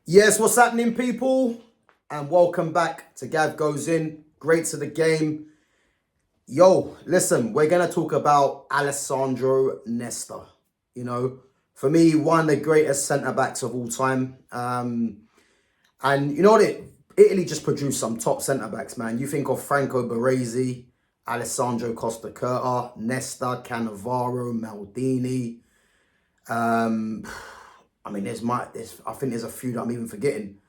Yes, what's happening, people? And welcome back to Gav Goes In. Great to the game. Yo, listen, we're going to talk about Alessandro Nesta. For me, one of the greatest centre backs of all time. And you know what? Italy just produced some top centre backs, man. You think of Franco Baresi, Alessandro Costa Curta, Nesta, Cannavaro, Maldini. I mean, I think there's a few that I'm even forgetting,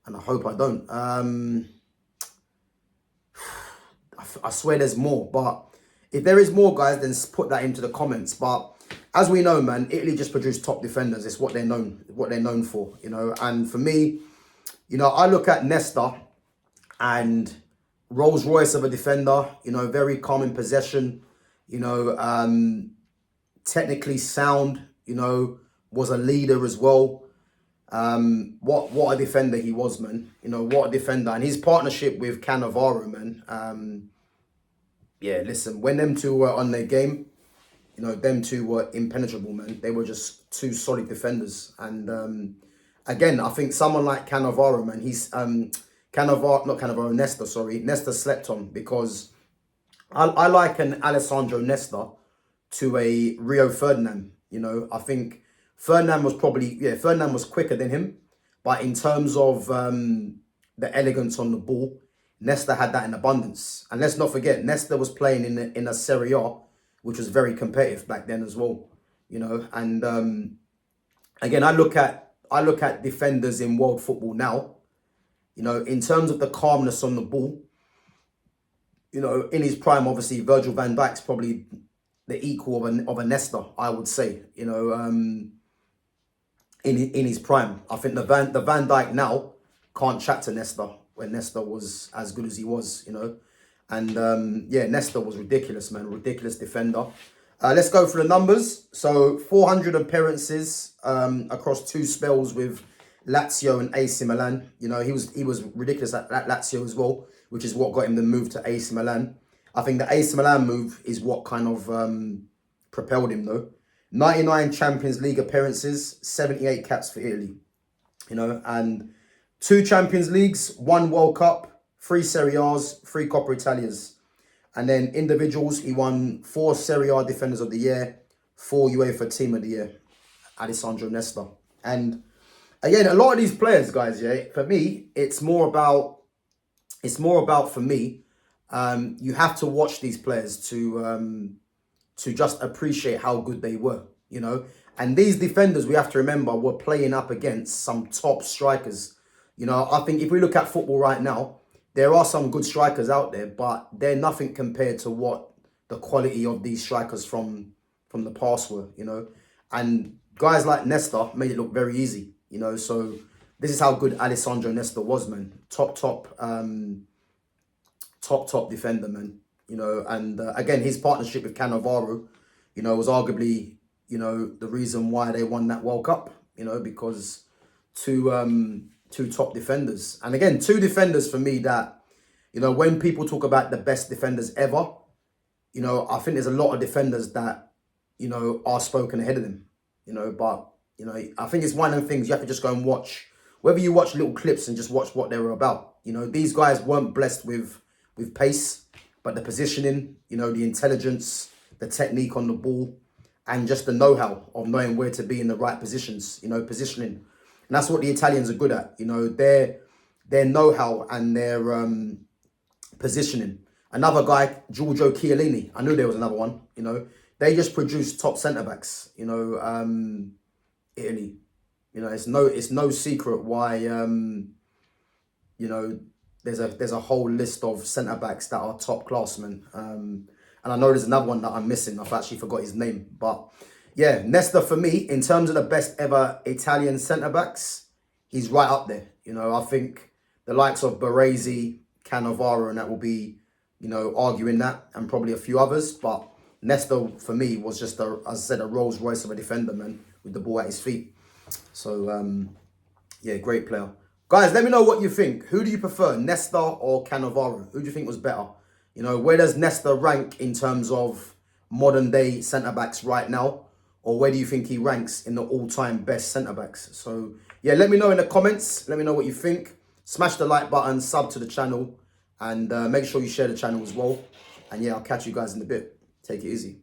and I hope I don't. I swear there's more, but if there is more, guys, then put that into the comments. But as we know, man, Italy just produced top defenders. It's what they're known for, And for me, I look at Nesta and Rolls Royce of a defender. Very calm in possession. Technically sound. Was a leader as well. What a defender he was, man. What a defender. And his partnership with Cannavaro, man. Yeah, listen, when them two were on their game, them two were impenetrable, man. They were just two solid defenders. And again, I think someone like Cannavaro, man, Nesta slept on, because I liken Alessandro Nesta to a Rio Ferdinand. I think Ferdinand was quicker than him. But in terms of the elegance on the ball, Nesta had that in abundance. And let's not forget, Nesta was playing in a Serie A, which was very competitive back then as well. And again, I look at defenders in world football now. In terms of the calmness on the ball, in his prime, obviously, Virgil van Dijk's probably the equal of a Nesta, I would say. In his prime, I think the Van Dijk now can't chat to Nesta when Nesta was as good as he was. And yeah, Nesta was ridiculous, man. Ridiculous defender. Let's go through the numbers. So 400 appearances across two spells with Lazio and AC Milan. He was ridiculous at Lazio as well, which is what got him the move to AC Milan. I think the AC Milan move is what kind of propelled him, though. 99 Champions League appearances, 78 caps for Italy. And 2 Champions Leagues, 1 World Cup, 3 Serie A's, 3 Coppa Italias. And then individuals, he won 4 Serie A Defenders of the Year, 4 UEFA Team of the Year, Alessandro Nesta. And again, a lot of these players, guys, yeah, for me, it's more about for me, you have to watch these players to just appreciate how good they were, And these defenders, we have to remember, were playing up against some top strikers. I think if we look at football right now, there are some good strikers out there, but they're nothing compared to what the quality of these strikers from the past were, And guys like Nesta made it look very easy, So this is how good Alessandro Nesta was, man. Top defender, man. And again, his partnership with Cannavaro, was arguably, the reason why they won that World Cup, because two top defenders. And again, 2 defenders for me that, when people talk about the best defenders ever, I think there's a lot of defenders that, are spoken ahead of them, but, I think it's one of the things you have to just go and watch, whether you watch little clips and just watch what they were about. These guys weren't blessed with pace, but the positioning, the intelligence, the technique on the ball, and just the know-how of knowing where to be in the right positions, positioning. And that's what the Italians are good at, their know-how and their positioning. Another guy, Giorgio Chiellini, I knew there was another one, they just produced top centre-backs, Italy. It's no secret why, there's a whole list of centre-backs that are top class, man. And I know there's another one that I'm missing. I've actually forgot his name. But yeah, Nesta, for me, in terms of the best ever Italian centre-backs, he's right up there. I think the likes of Baresi, Cannavaro, and that will be, arguing that, and probably a few others. But Nesta, for me, was just, as I said, a Rolls Royce of a defender, man, with the ball at his feet. So, yeah, great player. Guys, let me know what you think. Who do you prefer, Nesta or Cannavaro? Who do you think was better? Where does Nesta rank in terms of modern day centre-backs right now? or where do you think he ranks in the all-time best centre-backs? So, yeah, let me know in the comments. Let me know what you think. Smash the like button, sub to the channel, and make sure you share the channel as well. And yeah, I'll catch you guys in a bit. Take it easy.